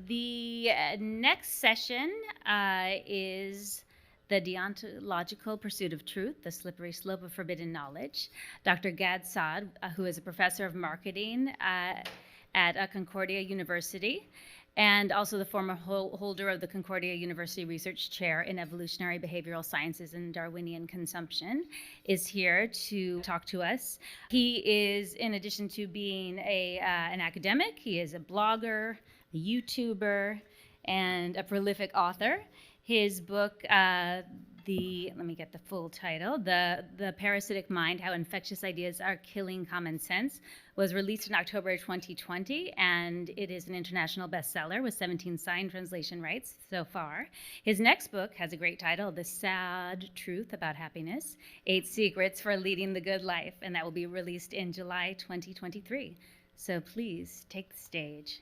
The next session is the deontological pursuit of truth, the slippery slope of forbidden knowledge. Dr. Gad Saad, who is a professor of marketing at Concordia University, and also the former holder of the Concordia University Research Chair in Evolutionary Behavioral Sciences and Darwinian Consumption, is here to talk to us. He is, in addition to being an academic, he is a blogger, a YouTuber, and a prolific author. His book, let me get the full title, The Parasitic Mind, How Infectious Ideas Are Killing Common Sense, was released in October 2020, and it is an international bestseller with 17 signed translation rights so far. His next book has a great title, The Sad Truth About Happiness, 8 Secrets for Leading the Good Life, and that will be released in July 2023. So please take the stage.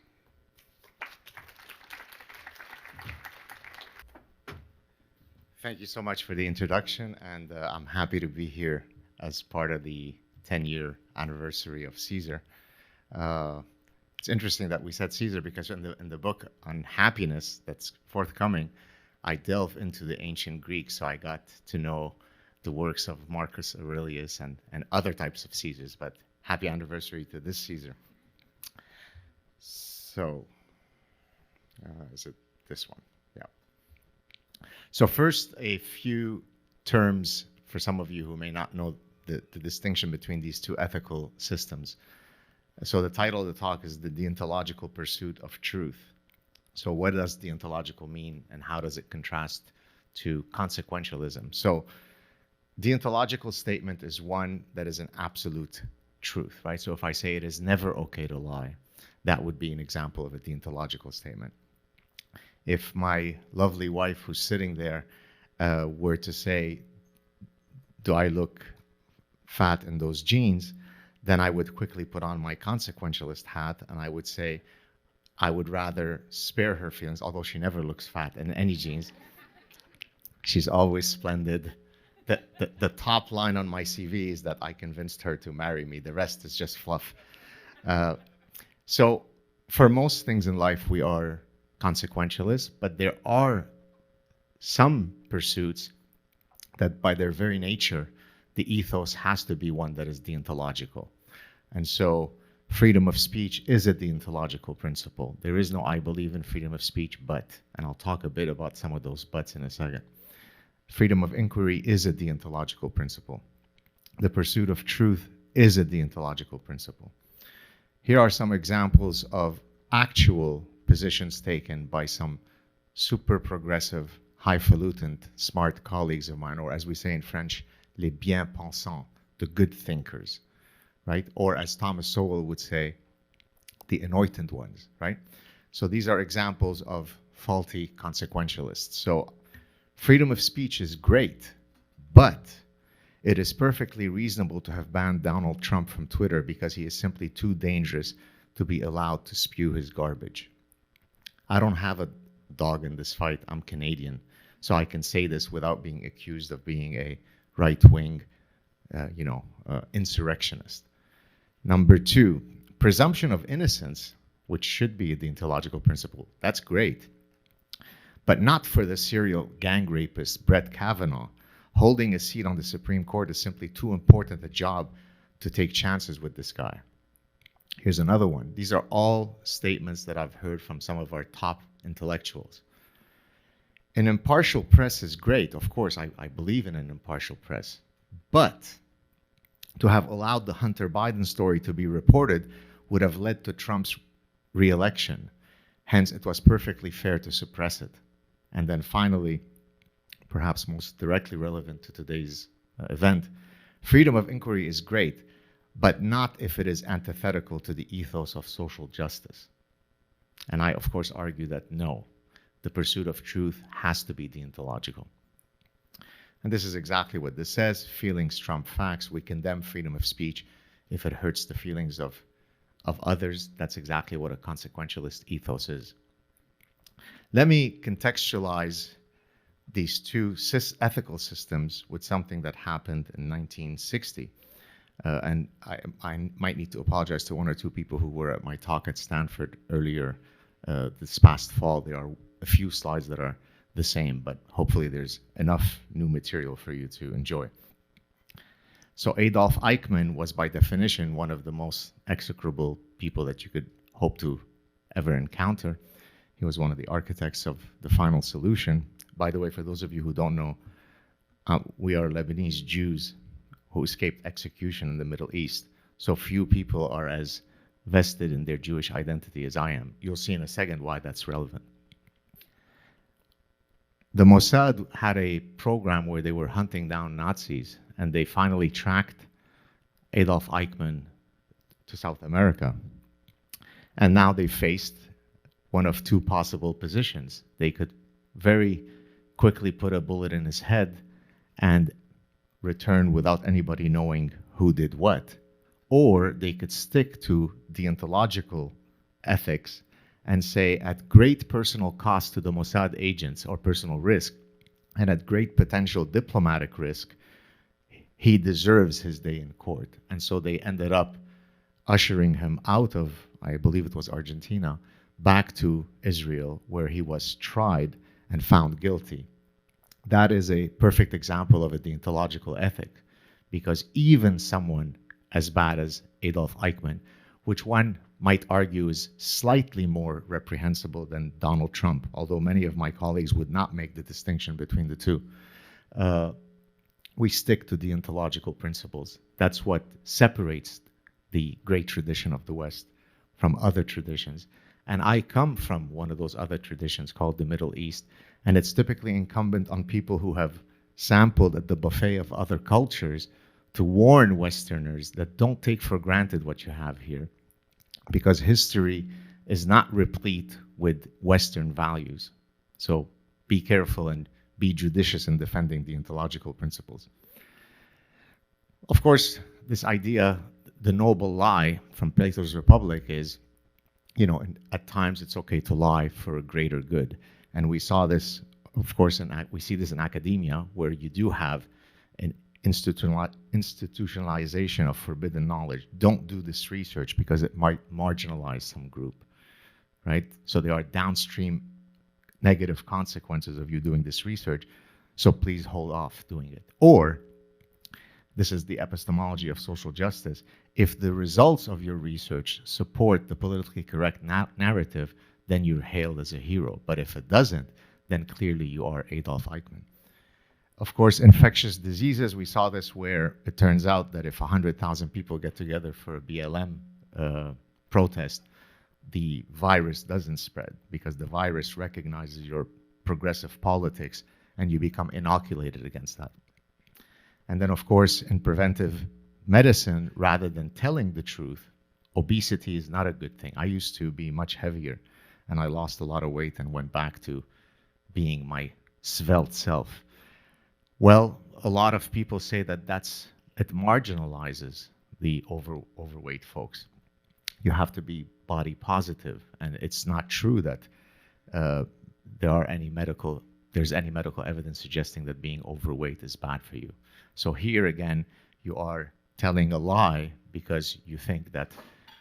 Thank you so much for the introduction, and I'm happy to be here as part of the 10-year anniversary of Caesar. It's interesting that we said Caesar because in the book on happiness that's forthcoming, I delve into the ancient Greek, so I got to know the works of Marcus Aurelius and other types of Caesars, but happy anniversary to this Caesar. So, is it this one? Yeah. So first, a few terms for some of you who may not know the distinction between these two ethical systems. So the title of the talk is The Deontological Pursuit of Truth. So what does deontological mean, and how does it contrast to consequentialism? So deontological statement is one that is an absolute truth, right? So if I say it is never okay to lie, that would be an example of a deontological statement. If my lovely wife who's sitting there were to say, do I look fat in those jeans? Then I would quickly put on my consequentialist hat and I would say, I would rather spare her feelings, although she never looks fat in any jeans. She's always splendid. The top line on my CV is that I convinced her to marry me. The rest is just fluff. So for most things in life, we are consequentialist, but there are some pursuits that by their very nature, the ethos has to be one that is deontological. And so freedom of speech is a deontological principle. There is no I believe in freedom of speech, but, and I'll talk a bit about some of those buts in a second. Freedom of inquiry is a deontological principle. The pursuit of truth is a deontological principle. Here are some examples of actual positions taken by some super progressive, highfalutin, smart colleagues of mine, or as we say in French, les bien-pensants, the good thinkers, right? Or as Thomas Sowell would say, the anointed ones, right? So these are examples of faulty consequentialists. So freedom of speech is great, but it is perfectly reasonable to have banned Donald Trump from Twitter because he is simply too dangerous to be allowed to spew his garbage. I don't have a dog in this fight. I'm Canadian, so I can say this without being accused of being a right-wing, insurrectionist. Number two, presumption of innocence, which should be a deontological principle. That's great, but not for the serial gang rapist Brett Kavanaugh. Holding a seat on the Supreme Court is simply too important a job to take chances with this guy. Here's another one. These are all statements that I've heard from some of our top intellectuals. An impartial press is great. Of course, I believe in an impartial press. But to have allowed the Hunter Biden story to be reported would have led to Trump's re-election. Hence, it was perfectly fair to suppress it. And then finally, perhaps most directly relevant to today's event, freedom of inquiry is great, but not if it is antithetical to the ethos of social justice. And I, of course, argue that no, the pursuit of truth has to be deontological. And this is exactly what this says. Feelings trump facts. We condemn freedom of speech if it hurts the feelings of others. That's exactly what a consequentialist ethos is. Let me contextualize these two ethical systems with something that happened in 1960. And I might need to apologize to one or two people who were at my talk at Stanford earlier this past fall. There are a few slides that are the same, but hopefully there's enough new material for you to enjoy. So Adolf Eichmann was by definition one of the most execrable people that you could hope to ever encounter. He was one of the architects of the final solution. By the way, for those of you who don't know, we are Lebanese Jews who escaped execution in the Middle East. So few people are as vested in their Jewish identity as I am. You'll see in a second why that's relevant. The Mossad had a program where they were hunting down Nazis, and they finally tracked Adolf Eichmann to South America. And now they faced one of two possible positions. They could very quickly put a bullet in his head and return without anybody knowing who did what, or they could stick to deontological ethics and say, at great personal cost to the Mossad agents or personal risk, and at great potential diplomatic risk, he deserves his day in court. And so they ended up ushering him out of, I believe it was Argentina, back to Israel, where he was tried and found guilty. That is a perfect example of a deontological ethic, because even someone as bad as Adolf Eichmann, which one might argue is slightly more reprehensible than Donald Trump, although many of my colleagues would not make the distinction between the two, we stick to deontological principles. That's what separates the great tradition of the West from other traditions. And I come from one of those other traditions called the Middle East, and it's typically incumbent on people who have sampled at the buffet of other cultures to warn Westerners that don't take for granted what you have here, because history is not replete with Western values. So be careful and be judicious in defending the ontological principles. Of course, this idea, the noble lie from Plato's Republic is, at times it's okay to lie for a greater good. And we saw this, of course, we see this in academia, where you do have an institutionalization of forbidden knowledge. Don't do this research because it might marginalize some group, right? So there are downstream negative consequences of you doing this research, so please hold off doing it. Or, this is the epistemology of social justice, if the results of your research support the politically correct narrative, then you're hailed as a hero. But if it doesn't, then clearly you are Adolf Eichmann. Of course, infectious diseases, we saw this where it turns out that if 100,000 people get together for a BLM protest, the virus doesn't spread because the virus recognizes your progressive politics and you become inoculated against that. And then, of course, in preventive medicine, rather than telling the truth, obesity is not a good thing. I used to be much heavier, and I lost a lot of weight and went back to being my svelte self. Well, a lot of people say that it marginalizes the overweight folks. You have to be body positive, and it's not true that there's any medical evidence suggesting that being overweight is bad for you. So here again, you are telling a lie because you think that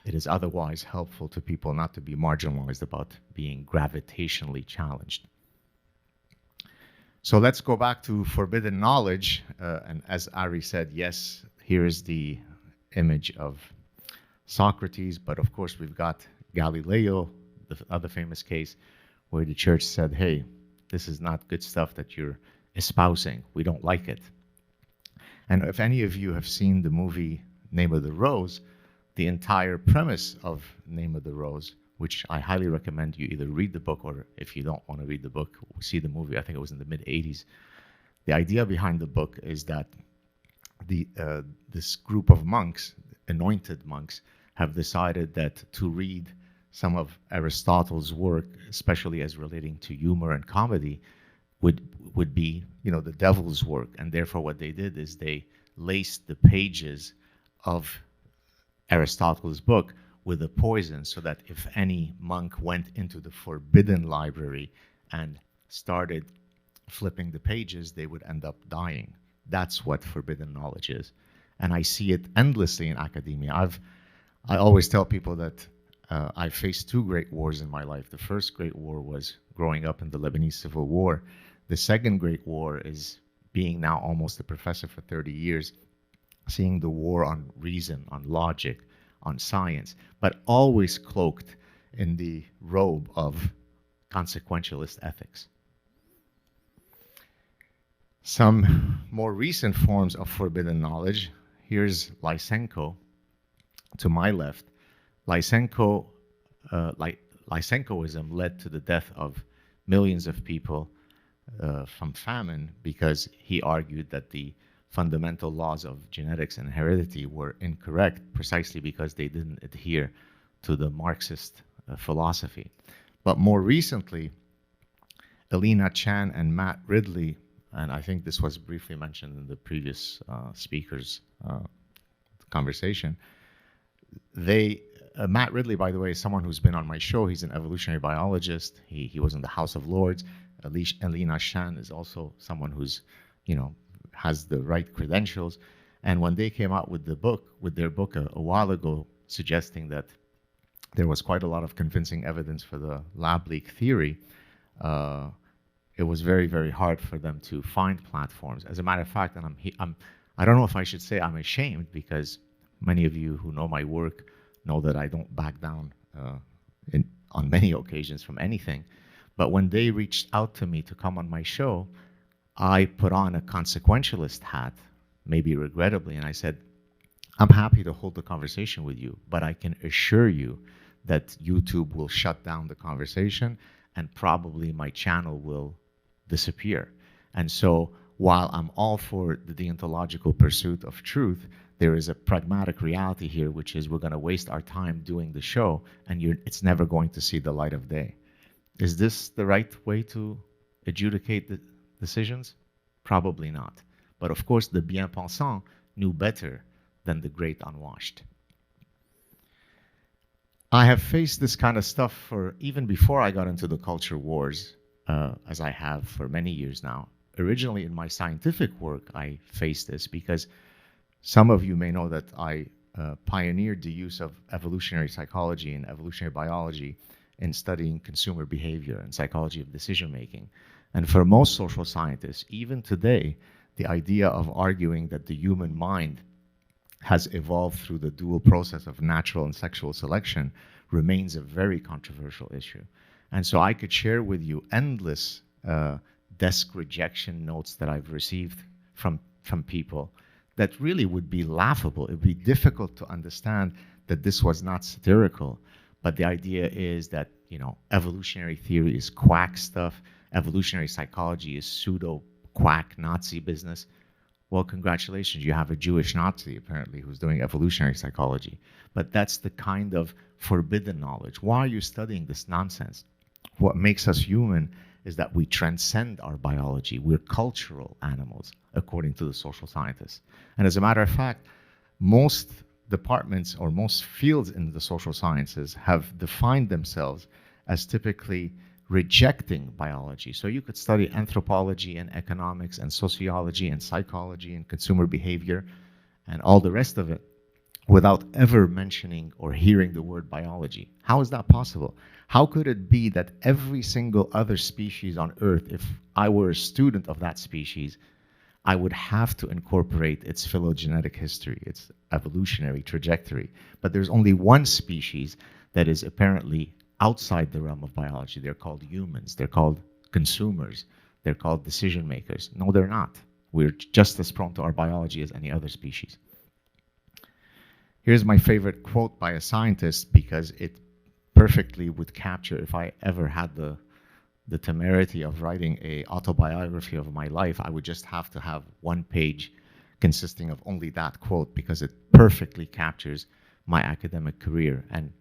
it is otherwise helpful to people not to be marginalized about being gravitationally challenged. So let's go back to forbidden knowledge. And as Ari said, yes, here is the image of Socrates, but of course we've got Galileo, the other famous case, where the church said, hey, this is not good stuff that you're espousing. We don't like it. And if any of you have seen the movie Name of the Rose, the entire premise of Name of the Rose, which I highly recommend you either read the book or if you don't want to read the book, see the movie. I think it was in the mid-'80s. The idea behind the book is that this group of monks, anointed monks, have decided that to read some of Aristotle's work, especially as relating to humor and comedy, would be, the devil's work. And therefore what they did is they laced the pages of Aristotle's book with a poison so that if any monk went into the forbidden library and started flipping the pages, they would end up dying. That's what forbidden knowledge is. And I see it endlessly in academia. I always tell people that I faced two great wars in my life. The first great war was growing up in the Lebanese Civil War. The second great war is being now almost a professor for 30 years, seeing the war on reason, on logic, on science, but always cloaked in the robe of consequentialist ethics. Some more recent forms of forbidden knowledge. Here's Lysenko to my left. Lysenko, Lysenkoism led to the death of millions of people from famine because he argued that the fundamental laws of genetics and heredity were incorrect precisely because they didn't adhere to the Marxist philosophy. But more recently, Elena Chan and Matt Ridley, and I think this was briefly mentioned in the previous speaker's conversation, Matt Ridley, by the way, is someone who's been on my show. He's an evolutionary biologist. He was in the House of Lords. Elena Chan is also someone who's, has the right credentials. And when they came out with their book a while ago, suggesting that there was quite a lot of convincing evidence for the lab leak theory, it was very, very hard for them to find platforms. As a matter of fact, and I don't know if I should say I'm ashamed, because many of you who know my work know that I don't back down on many occasions from anything. But when they reached out to me to come on my show, I put on a consequentialist hat, maybe regrettably, and I said, I'm happy to hold the conversation with you, but I can assure you that YouTube will shut down the conversation and probably my channel will disappear. And so while I'm all for the deontological pursuit of truth, there is a pragmatic reality here, which is we're going to waste our time doing the show and it's never going to see the light of day. Is this the right way to adjudicate the decisions? Probably not. But of course, the bien-pensant knew better than the great unwashed. I have faced this kind of stuff for even before I got into the culture wars, as I have for many years now. Originally in my scientific work, I faced this because some of you may know that I pioneered the use of evolutionary psychology and evolutionary biology in studying consumer behavior and psychology of decision making. And for most social scientists, even today, the idea of arguing that the human mind has evolved through the dual process of natural and sexual selection remains a very controversial issue. And so I could share with you endless desk rejection notes that I've received from people that really would be laughable. It would be difficult to understand that this was not satirical, but the idea is that, evolutionary theory is quack stuff, evolutionary psychology is pseudo quack Nazi business. Well, congratulations, you have a Jewish Nazi, apparently, who's doing evolutionary psychology. But that's the kind of forbidden knowledge. Why are you studying this nonsense? What makes us human is that we transcend our biology. We're cultural animals, according to the social scientists. And as a matter of fact, most departments or most fields in the social sciences have defined themselves as typically rejecting biology. So you could study anthropology and economics and sociology and psychology and consumer behavior and all the rest of it without ever mentioning or hearing the word biology. How is that possible? How could it be that every single other species on Earth, if I were a student of that species, I would have to incorporate its phylogenetic history, its evolutionary trajectory. But there's only one species that is apparently outside the realm of biology. They're called humans. They're called consumers. They're called decision makers. No, they're not. We're just as prone to our biology as any other species. Here's my favorite quote by a scientist because it perfectly would capture, if I ever had the temerity of writing an autobiography of my life, I would just have to have one page consisting of only that quote because it perfectly captures my academic career. And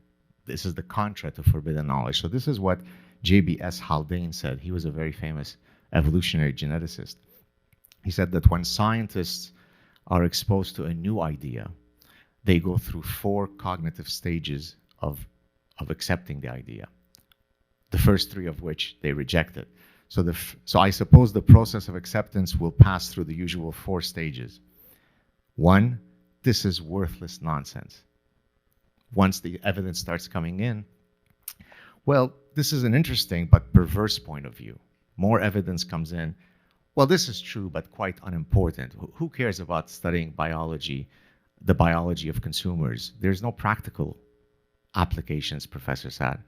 this is the contra to forbidden knowledge. So this is what J.B.S. Haldane said. He was a very famous evolutionary geneticist. He said that when scientists are exposed to a new idea, they go through 4 cognitive stages of accepting the idea. The first 3 of which they rejected. So I suppose the process of acceptance will pass through the usual 4 stages. 1, this is worthless nonsense. Once the evidence starts coming in, well, this is an interesting but perverse point of view. More evidence comes in. Well, this is true, but quite unimportant. Who cares about studying biology, the biology of consumers? There's no practical applications, Professor Saad.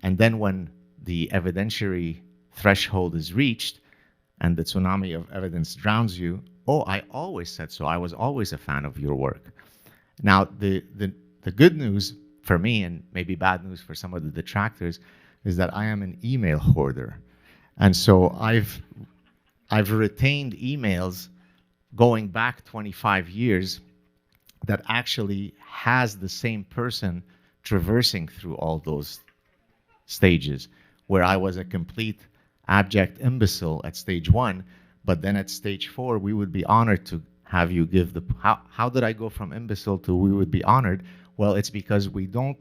And then when the evidentiary threshold is reached and the tsunami of evidence drowns you, oh, I always said so. I was always a fan of your work. Now, the good news for me, and maybe bad news for some of the detractors, is that I am an email hoarder. And so I've retained emails going back 25 years that actually has the same person traversing through all those stages, where I was a complete abject imbecile at stage 1, but then at stage 4, we would be honored to have you give the... How did I go from imbecile to we would be honored? Well, it's because we don't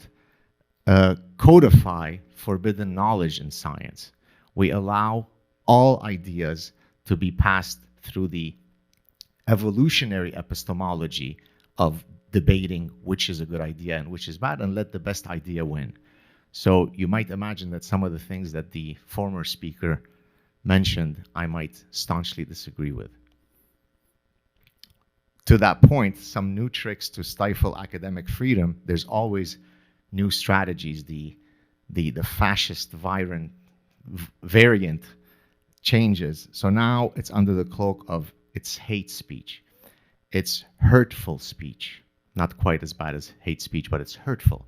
codify forbidden knowledge in science. We allow all ideas to be passed through the evolutionary epistemology of debating which is a good idea and which is bad, and let the best idea win. So you might imagine that some of the things that the former speaker mentioned, I might staunchly disagree with. To that point, some new tricks to stifle academic freedom. There's always new strategies. The fascist variant changes. So now it's under the cloak of it's hate speech. It's hurtful speech. Not quite as bad as hate speech, but it's hurtful.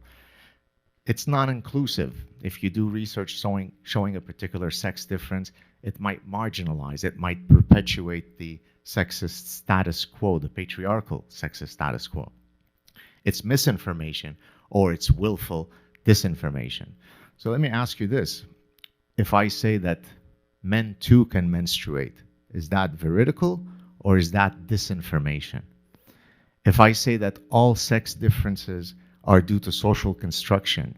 It's non-inclusive. If you do research showing a particular sex difference, it might marginalize, it might perpetuate the sexist status quo, the patriarchal sexist status quo. It's misinformation, or it's willful disinformation. So let me ask you this. If I say that men too can menstruate, is that veridical or is that disinformation? If I say that all sex differences are due to social construction,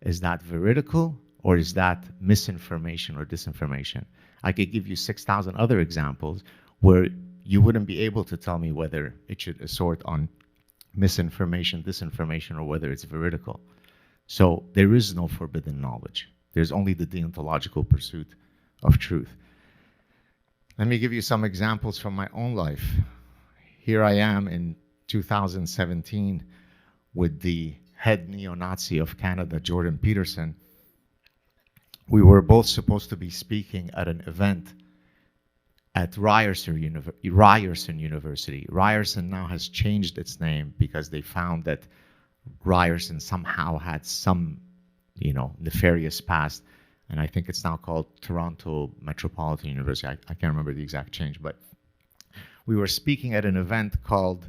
is that veridical or is that misinformation or disinformation? I could give you 6,000 other examples where you wouldn't be able to tell me whether it should assort on misinformation, disinformation, or whether it's veridical. So there is no forbidden knowledge. There's only the deontological pursuit of truth. Let me give you some examples from my own life. Here I am in 2017 with the head neo-Nazi of Canada, Jordan Peterson. We were both supposed to be speaking at an event at Ryerson University. Ryerson now has changed its name because they found that Ryerson somehow had some, nefarious past, and I think it's now called Toronto Metropolitan University. I can't remember the exact change, but we were speaking at an event called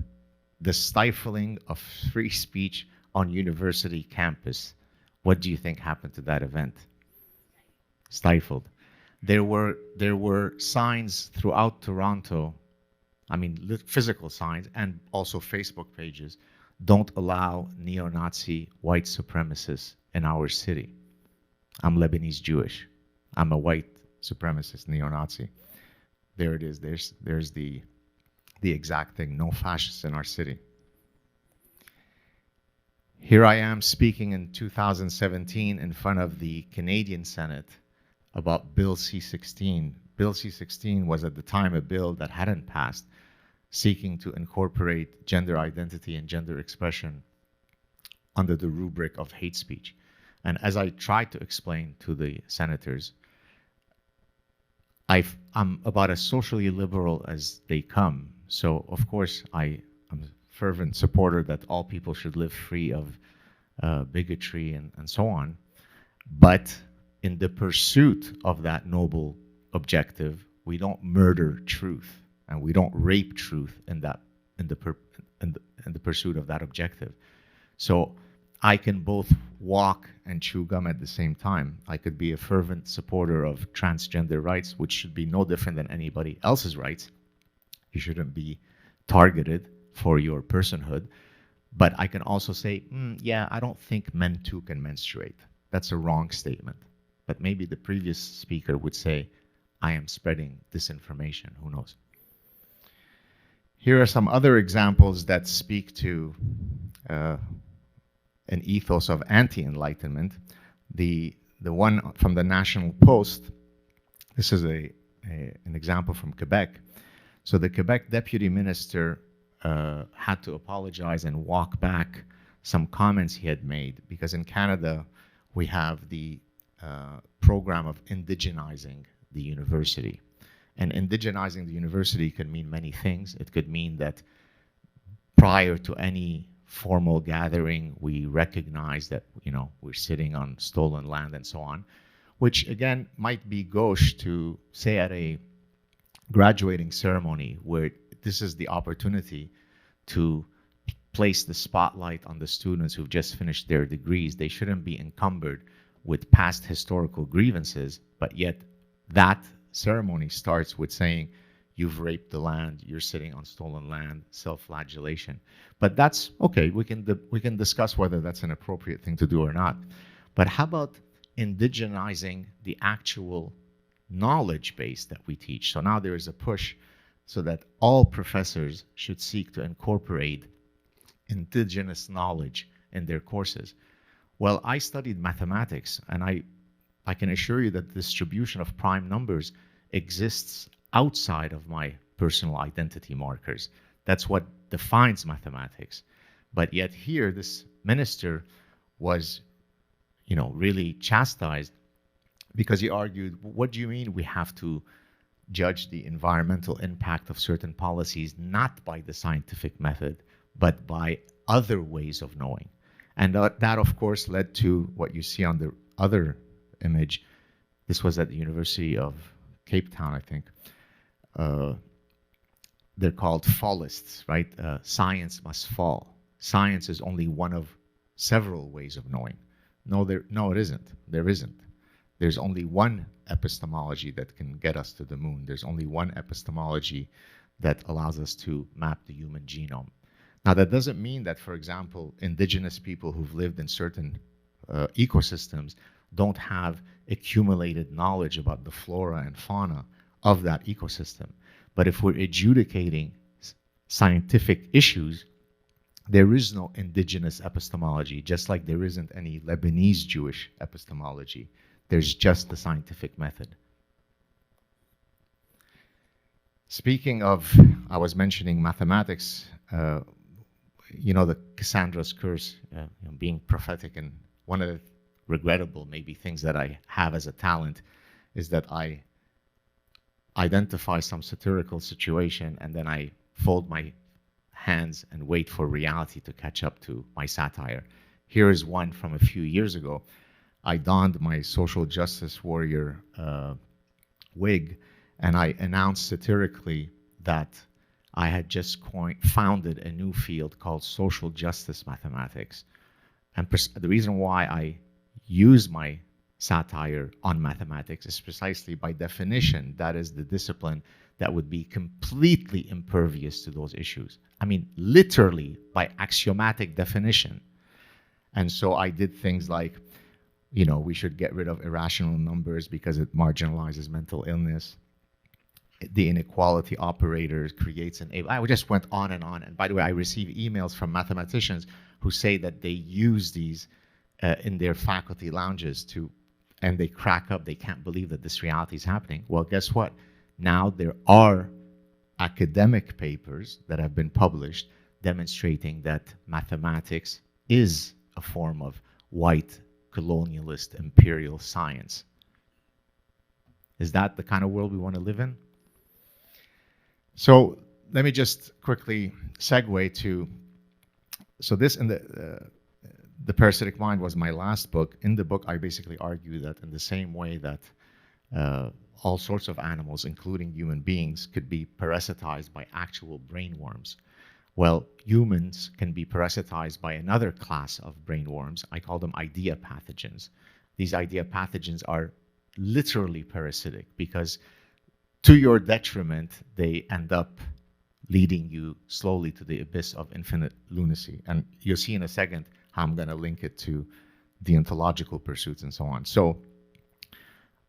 The Stifling of Free Speech on University Campus. What do you think happened to that event? Stifled. There were signs throughout Toronto, physical signs, and also Facebook pages, don't allow neo-Nazi white supremacists in our city. I'm Lebanese Jewish. I'm a white supremacist neo-Nazi. There it is. There's the exact thing. No fascists in our city. Here I am speaking in 2017 in front of the Canadian Senate about Bill C-16. Bill C-16 was at the time a bill that hadn't passed, seeking to incorporate gender identity and gender expression under the rubric of hate speech. And as I tried to explain to the senators, I'm about as socially liberal as they come. So, of course, I'm a fervent supporter that all people should live free of bigotry and so on. But in the pursuit of that noble objective, we don't murder truth, and we don't rape truth in the pursuit of that objective. So I can both walk and chew gum at the same time. I could be a fervent supporter of transgender rights, which should be no different than anybody else's rights. You shouldn't be targeted for your personhood. But I can also say, yeah, I don't think men too can menstruate. That's a wrong statement. But maybe the previous speaker would say, I am spreading disinformation. Who knows? Here are some other examples that speak to uh, an ethos of anti-enlightenment. The one from the National Post, this is an example from Quebec. So the Quebec deputy minister had to apologize and walk back some comments he had made, because in Canada we have the program of indigenizing the university. And indigenizing the university could mean many things. It could mean that prior to any formal gathering, we recognize that, you know, we're sitting on stolen land and so on, which again might be gauche to say at a graduating ceremony where this is the opportunity to place the spotlight on the students who've just finished their degrees. They shouldn't be encumbered with past historical grievances, but yet that ceremony starts with saying, you've raped the land, you're sitting on stolen land, self-flagellation. But that's okay, we can discuss whether that's an appropriate thing to do or not. But how about indigenizing the actual knowledge base that we teach? So now there is a push so that all professors should seek to incorporate indigenous knowledge in their courses. Well, I studied mathematics, and I can assure you that the distribution of prime numbers exists outside of my personal identity markers. That's what defines mathematics. But yet here, this minister was, you know, really chastised because he argued, what do you mean we have to judge the environmental impact of certain policies not by the scientific method, but by other ways of knowing? And that, of course, led to what you see on the other image. This was at the University of Cape Town, I think. They're called fallists, right? Science must fall. Science is only one of several ways of knowing. No, it isn't. There isn't. There's only one epistemology that can get us to the moon. There's only one epistemology that allows us to map the human genome. Now, that doesn't mean that, for example, indigenous people who've lived in certain ecosystems don't have accumulated knowledge about the flora and fauna of that ecosystem. But if we're adjudicating scientific issues, there is no indigenous epistemology, just like there isn't any Lebanese Jewish epistemology. There's just the scientific method. Speaking of, I was mentioning mathematics, you know, the Cassandra's curse, being prophetic, and one of the regrettable maybe things that I have as a talent is that I identify some satirical situation and then I fold my hands and wait for reality to catch up to my satire. Here is one from a few years ago. I donned my social justice warrior wig, and I announced satirically that I had just founded a new field called social justice mathematics. And the reason why I use my satire on mathematics is precisely by definition, that is the discipline that would be completely impervious to those issues. I mean, literally by axiomatic definition. And so I did things like, you know, we should get rid of irrational numbers because it marginalizes mental illness. The inequality operator creates an I just went on and on. And by the way, I receive emails from mathematicians who say that they use these in their faculty lounges and they crack up. They can't believe that this reality is happening. Well, guess what? Now there are academic papers that have been published demonstrating that mathematics is a form of white colonialist imperial science. Is that the kind of world we want to live in? So let me just quickly segue to, so this in the Parasitic Mind was my last book. In the book, I basically argue that in the same way that all sorts of animals, including human beings, could be parasitized by actual brainworms. Well, humans can be parasitized by another class of brainworms. I call them idea pathogens. These idea pathogens are literally parasitic because to your detriment, they end up leading you slowly to the abyss of infinite lunacy. And you'll see in a second how I'm going to link it to deontological pursuits and so on. So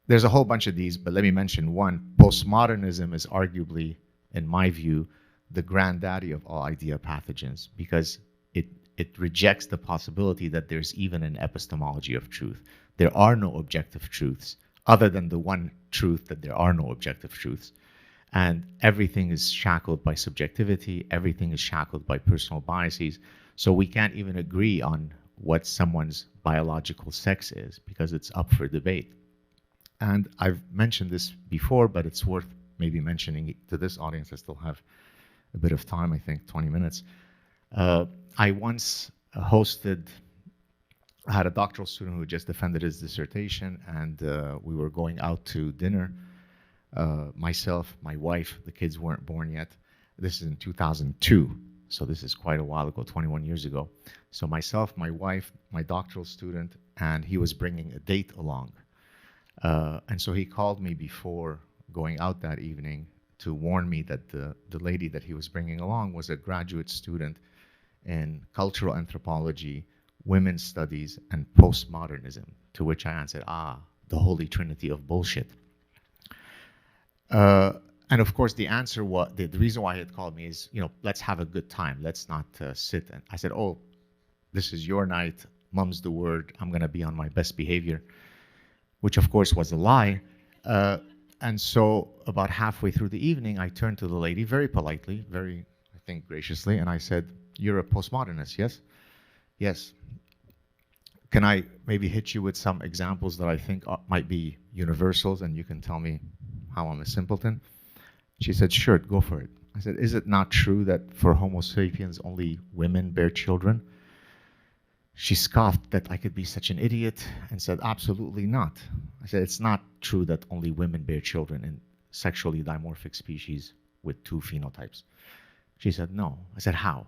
there's a whole bunch of these, but let me mention one. Postmodernism is arguably, in my view, the granddaddy of all idea pathogens because it, it rejects the possibility that there's even an epistemology of truth. There are no objective truths other than the one truth that there are no objective truths. And everything is shackled by subjectivity, everything is shackled by personal biases. So we can't even agree on what someone's biological sex is because it's up for debate. And I've mentioned this before, but it's worth maybe mentioning it to this audience. I still have a bit of time, I think 20 minutes. I once hosted, I had a doctoral student who just defended his dissertation, and we were going out to dinner. Myself, my wife, the kids weren't born yet. This is in 2002, so this is quite a while ago, 21 years ago. So myself, my wife, my doctoral student, and he was bringing a date along. And so he called me before going out that evening to warn me that the lady that he was bringing along was a graduate student in cultural anthropology, women's studies, and postmodernism, to which I answered, the holy trinity of bullshit. And of course, the answer was, the reason why he had called me is, let's have a good time. Let's not sit. And I said, oh, this is your night. Mum's the word. I'm going to be on my best behavior, which of course was a lie. And so about halfway through the evening, I turned to the lady very politely, very, I think, graciously, and I said, you're a postmodernist, yes? Yes. Can I maybe hit you with some examples that I think might be universals, and you can tell me how I'm a simpleton? She said, sure, go for it. I said, is it not true that for Homo sapiens, only women bear children? She scoffed that I could be such an idiot and said, absolutely not. I said, it's not true that only women bear children in sexually dimorphic species with two phenotypes. She said, no. I said, how?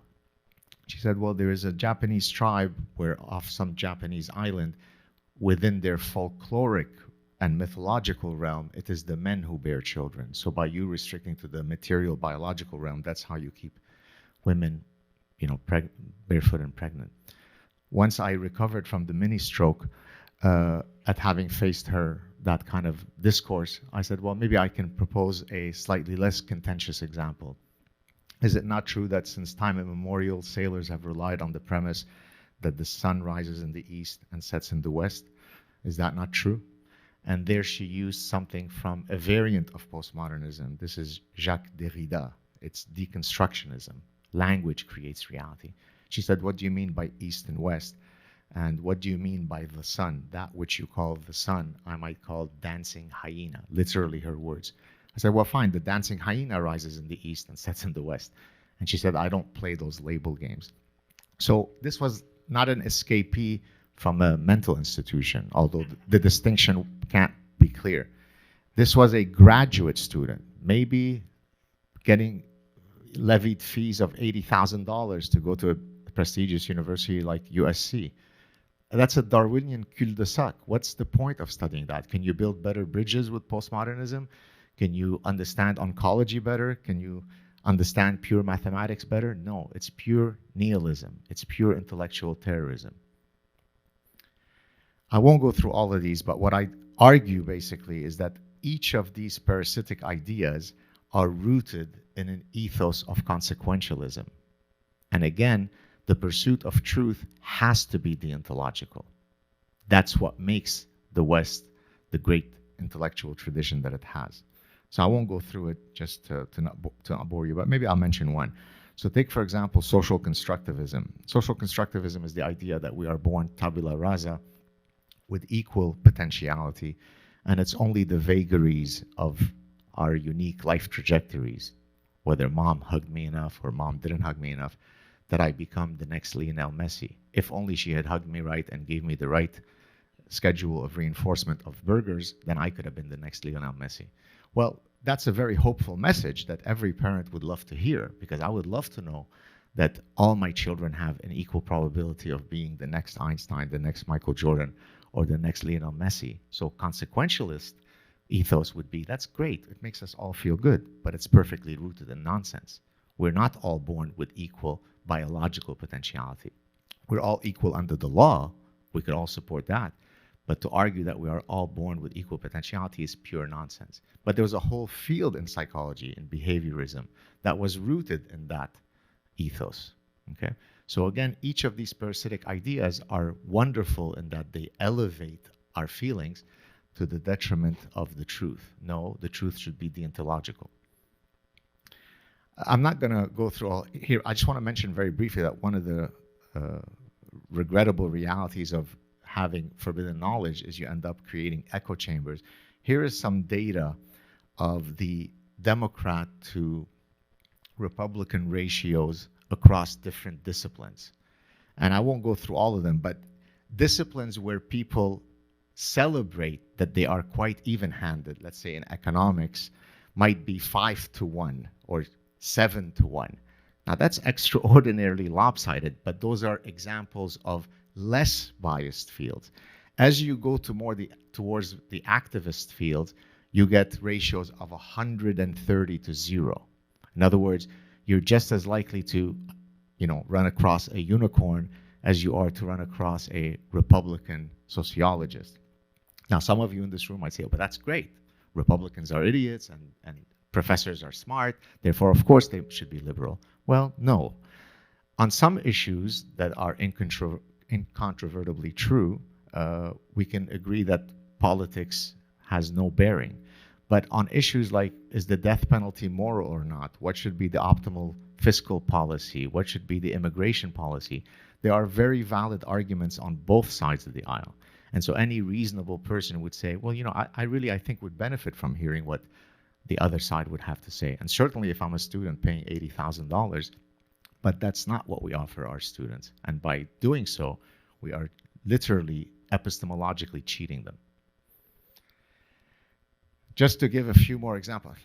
She said, well, there is a Japanese tribe where off some Japanese island, within their folkloric and mythological realm, it is the men who bear children. So by you restricting to the material biological realm, that's how you keep women, barefoot and pregnant. Once I recovered from the mini stroke, at having faced her that kind of discourse, I said, well, maybe I can propose a slightly less contentious example. Is it not true that since time immemorial, sailors have relied on the premise that the sun rises in the east and sets in the west? Is that not true? And there she used something from a variant of postmodernism. This is Jacques Derrida. It's deconstructionism. Language creates reality. She said, what do you mean by east and west? And what do you mean by the sun? That which you call the sun, I might call dancing hyena, literally her words. I said, well, fine, the dancing hyena rises in the east and sets in the west. And she said, I don't play those label games. So this was not an escapee from a mental institution, although the distinction can't be clear. This was a graduate student, maybe getting levied fees of $80,000 to go to a prestigious university like USC. That's a Darwinian cul-de-sac. What's the point of studying that? Can you build better bridges with postmodernism? Can you understand oncology better? Can you understand pure mathematics better? No, it's pure nihilism. It's pure intellectual terrorism. I won't go through all of these, but what I argue basically is that each of these parasitic ideas are rooted in an ethos of consequentialism. And again, the pursuit of truth has to be deontological. That's what makes the West the great intellectual tradition that it has. So I won't go through it just to not bore you, but maybe I'll mention one. So take, for example, social constructivism. Social constructivism is the idea that we are born tabula rasa with equal potentiality, and it's only the vagaries of our unique life trajectories, whether mom hugged me enough or mom didn't hug me enough, that I become the next Lionel Messi. If only she had hugged me right and gave me the right schedule of reinforcement of burgers, then I could have been the next Lionel Messi. Well, that's a very hopeful message that every parent would love to hear, because I would love to know that all my children have an equal probability of being the next Einstein, the next Michael Jordan, or the next Lionel Messi. So consequentialist ethos would be, that's great, it makes us all feel good, but it's perfectly rooted in nonsense. We're not all born with equal biological potentiality. We're all equal under the law. We could all support that. But to argue that we are all born with equal potentiality is pure nonsense. But there was a whole field in psychology and behaviorism that was rooted in that ethos. Okay? So again, each of these parasitic ideas are wonderful in that they elevate our feelings to the detriment of the truth. No, the truth should be deontological. I'm not going to go through all here. I just want to mention very briefly that one of the regrettable realities of having forbidden knowledge is you end up creating echo chambers. Here is some data of the Democrat to Republican ratios across different disciplines. And I won't go through all of them, but disciplines where people celebrate that they are quite even-handed, let's say in economics, might be 5-1 or 7-1. Now that's extraordinarily lopsided, but those are examples of less biased fields. As you go to more towards the activist fields, you get ratios of 130-0. In other words, you're just as likely to, run across a unicorn as you are to run across a Republican sociologist. Now, some of you in this room might say, but that's great. Republicans are idiots and professors are smart. Therefore, of course, they should be liberal. Well, no. On some issues that are incontrovertibly true, we can agree that politics has no bearing. But on issues like, is the death penalty moral or not? What should be the optimal fiscal policy? What should be the immigration policy? There are very valid arguments on both sides of the aisle. And so any reasonable person would say, well, I think would benefit from hearing what the other side would have to say. And certainly if I'm a student paying $80,000, but that's not what we offer our students. And by doing so, we are literally epistemologically cheating them. Just to give a few more examples,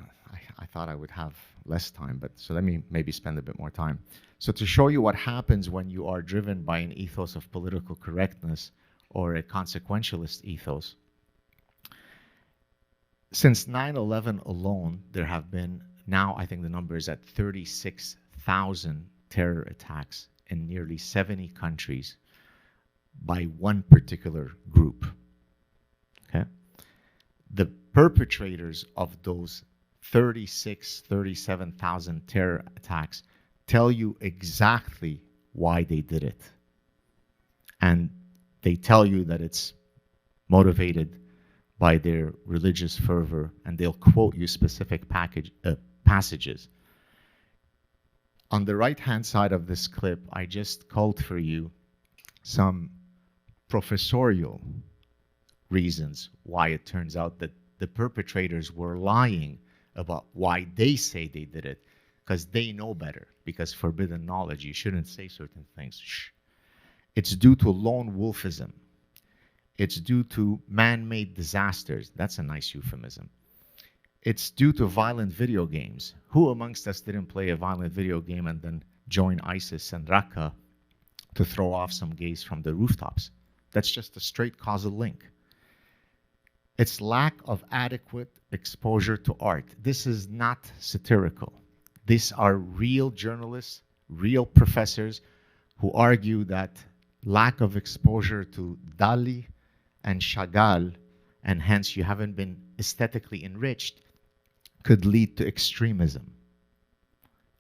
I thought I would have less time, but so let me maybe spend a bit more time. So to show you what happens when you are driven by an ethos of political correctness or a consequentialist ethos, since 9/11 alone, there have been, now I think the number is at 36,000 terror attacks in nearly 70 countries by one particular group. Okay? The perpetrators of those 37,000 terror attacks tell you exactly why they did it. And they tell you that it's motivated by their religious fervor, and they'll quote you specific passages. On the right-hand side of this clip, I just culled for you some professorial reasons why it turns out that the perpetrators were lying about why they say they did it, because they know better, because forbidden knowledge, you shouldn't say certain things. Shh. It's due to lone wolfism. It's due to man-made disasters. That's a nice euphemism. It's due to violent video games. Who amongst us didn't play a violent video game and then join ISIS and Raqqa to throw off some gays from the rooftops? That's just a straight causal link. It's lack of adequate exposure to art. This is not satirical. These are real journalists, real professors who argue that lack of exposure to Dali and Chagall, and hence you haven't been aesthetically enriched, could lead to extremism.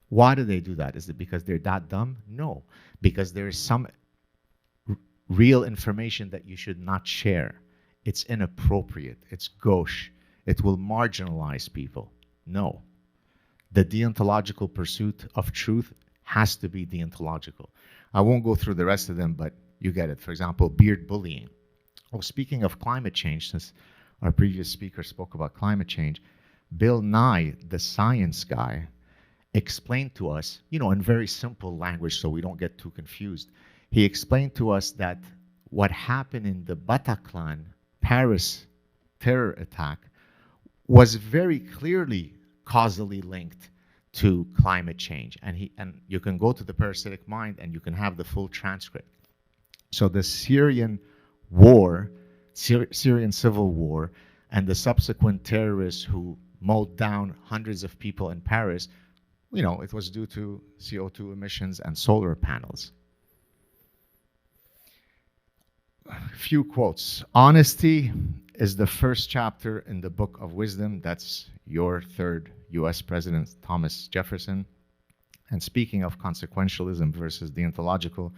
Why do they do that? Is it because they're that dumb? No, because there is some real information that you should not share. It's inappropriate, it's gauche, it will marginalize people. No. The deontological pursuit of truth has to be deontological. I won't go through the rest of them, but you get it. For example, beard bullying. Oh, speaking of climate change, since our previous speaker spoke about climate change, Bill Nye, the science guy, explained to us, in very simple language so we don't get too confused. He explained to us that what happened in the Bataclan, Paris terror attack was very clearly causally linked to climate change. And you can go to the parasitic mind and you can have the full transcript. So the Syrian war, Syrian civil war, and the subsequent terrorists who mowed down hundreds of people in Paris, it was due to CO2 emissions and solar panels. few quotes. Honesty is the first chapter in the book of wisdom. That's your third US President, Thomas Jefferson. And speaking of consequentialism versus deontological,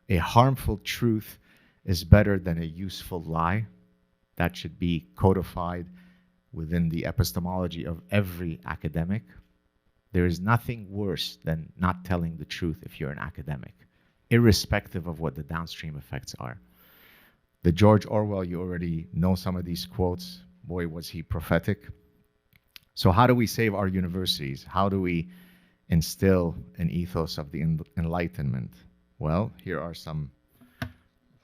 a harmful truth is better than a useful lie. That should be codified within the epistemology of every academic. There is nothing worse than not telling the truth if you're an academic, irrespective of what the downstream effects are. The George Orwell, you already know some of these quotes. Boy, was he prophetic. So how do we save our universities? How do we instill an ethos of the Enlightenment? Well, here are some,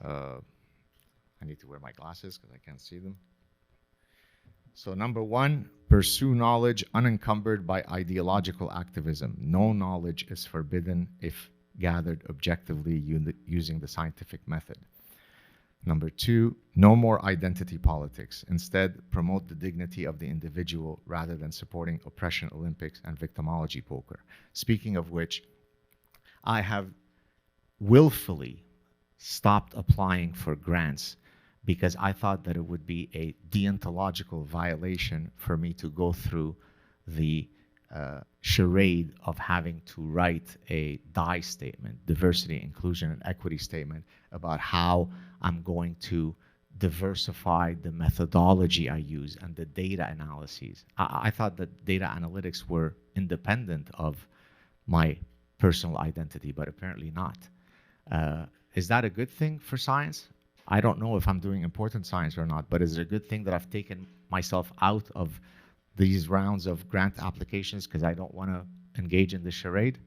I need to wear my glasses because I can't see them. So number one, pursue knowledge unencumbered by ideological activism. No knowledge is forbidden if gathered objectively using the scientific method. Number two, no more identity politics. Instead, promote the dignity of the individual rather than supporting oppression Olympics and victimology poker. Speaking of which, I have willfully stopped applying for grants because I thought that it would be a deontological violation for me to go through the charade of having to write a DIE statement, diversity, inclusion, and equity statement, about how I'm going to diversify the methodology I use and the data analyses. I thought that data analytics were independent of my personal identity, but apparently not. Is that a good thing for science? I don't know if I'm doing important science or not, but is it a good thing that I've taken myself out of these rounds of grant applications because I don't want to engage in the charade?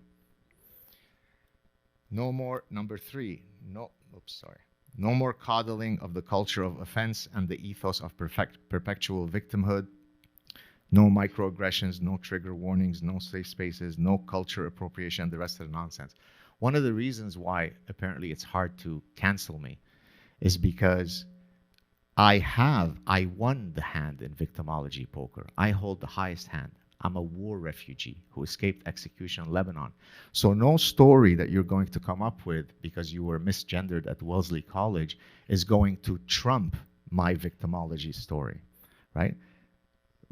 No more, number three, no more coddling of the culture of offense and the ethos of perpetual victimhood. No microaggressions, no trigger warnings, no safe spaces, no culture appropriation, the rest of the nonsense. One of the reasons why apparently it's hard to cancel me is because I won the hand in victimology poker. I hold the highest hand. I'm a war refugee who escaped execution in Lebanon. So no story that you're going to come up with because you were misgendered at Wellesley College is going to trump my victimology story, right?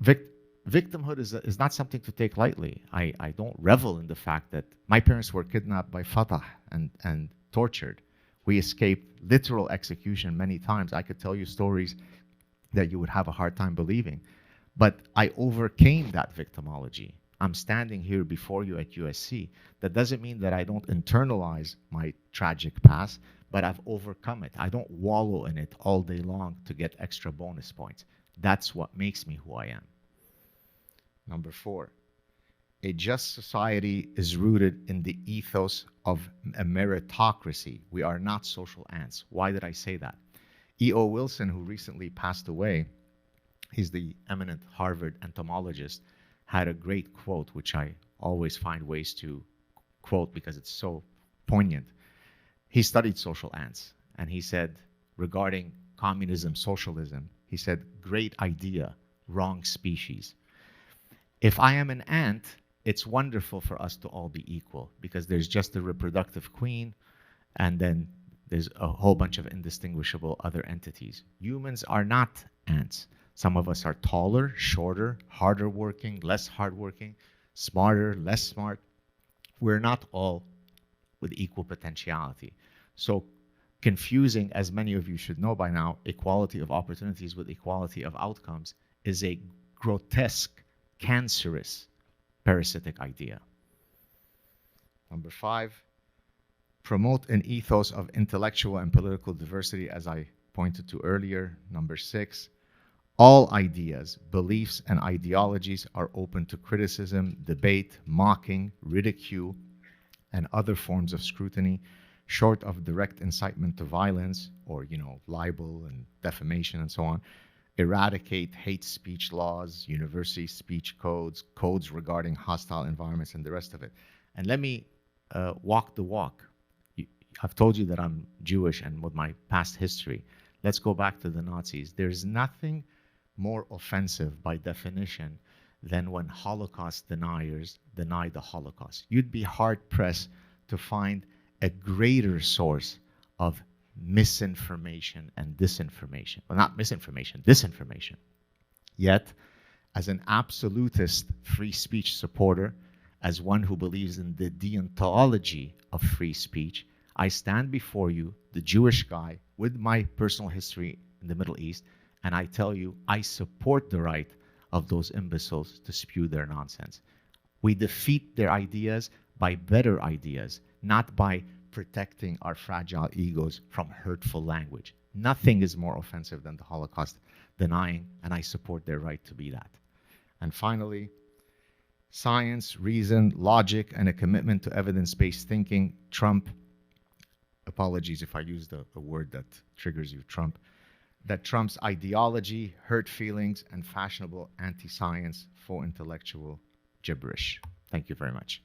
Victimhood is not something to take lightly. I don't revel in the fact that my parents were kidnapped by Fatah and tortured. We escaped literal execution many times. I could tell you stories that you would have a hard time believing. But I overcame that victimology. I'm standing here before you at USC. That doesn't mean that I don't internalize my tragic past, but I've overcome it. I don't wallow in it all day long to get extra bonus points. That's what makes me who I am. Number four, a just society is rooted in the ethos of a meritocracy. We are not social ants. Why did I say that? E.O. Wilson, who recently passed away, he's the eminent Harvard entomologist, had a great quote, which I always find ways to quote because it's so poignant. He studied social ants, and he said, regarding communism, socialism, he said, great idea, wrong species. If I am an ant, it's wonderful for us to all be equal because there's just the reproductive queen and then there's a whole bunch of indistinguishable other entities. Humans are not ants. Some of us are taller, shorter, harder working, less hardworking, smarter, less smart. We're not all with equal potentiality. So confusing, as many of you should know by now, equality of opportunities with equality of outcomes is a grotesque, cancerous, parasitic idea. Number five, promote an ethos of intellectual and political diversity, as I pointed to earlier. Number six, all ideas, beliefs, and ideologies are open to criticism, debate, mocking, ridicule, and other forms of scrutiny, short of direct incitement to violence or, libel and defamation and so on. Eradicate hate speech laws, university speech codes, codes regarding hostile environments, and the rest of it. And let me walk the walk. I've told you that I'm Jewish and with my past history. Let's go back to the Nazis. There's nothing more offensive by definition than when Holocaust deniers deny the Holocaust. You'd be hard-pressed to find a greater source of misinformation and disinformation. Well, not misinformation, disinformation. Yet, as an absolutist free speech supporter, as one who believes in the deontology of free speech, I stand before you, the Jewish guy with my personal history in the Middle East, and I tell you, I support the right of those imbeciles to spew their nonsense. We defeat their ideas by better ideas, not by protecting our fragile egos from hurtful language. Nothing is more offensive than the Holocaust denying, and I support their right to be that. And finally, science, reason, logic, and a commitment to evidence-based thinking trump, apologies if I used a word that triggers you, that trumps ideology, hurt feelings, and fashionable anti-science, faux intellectual gibberish. Thank you very much.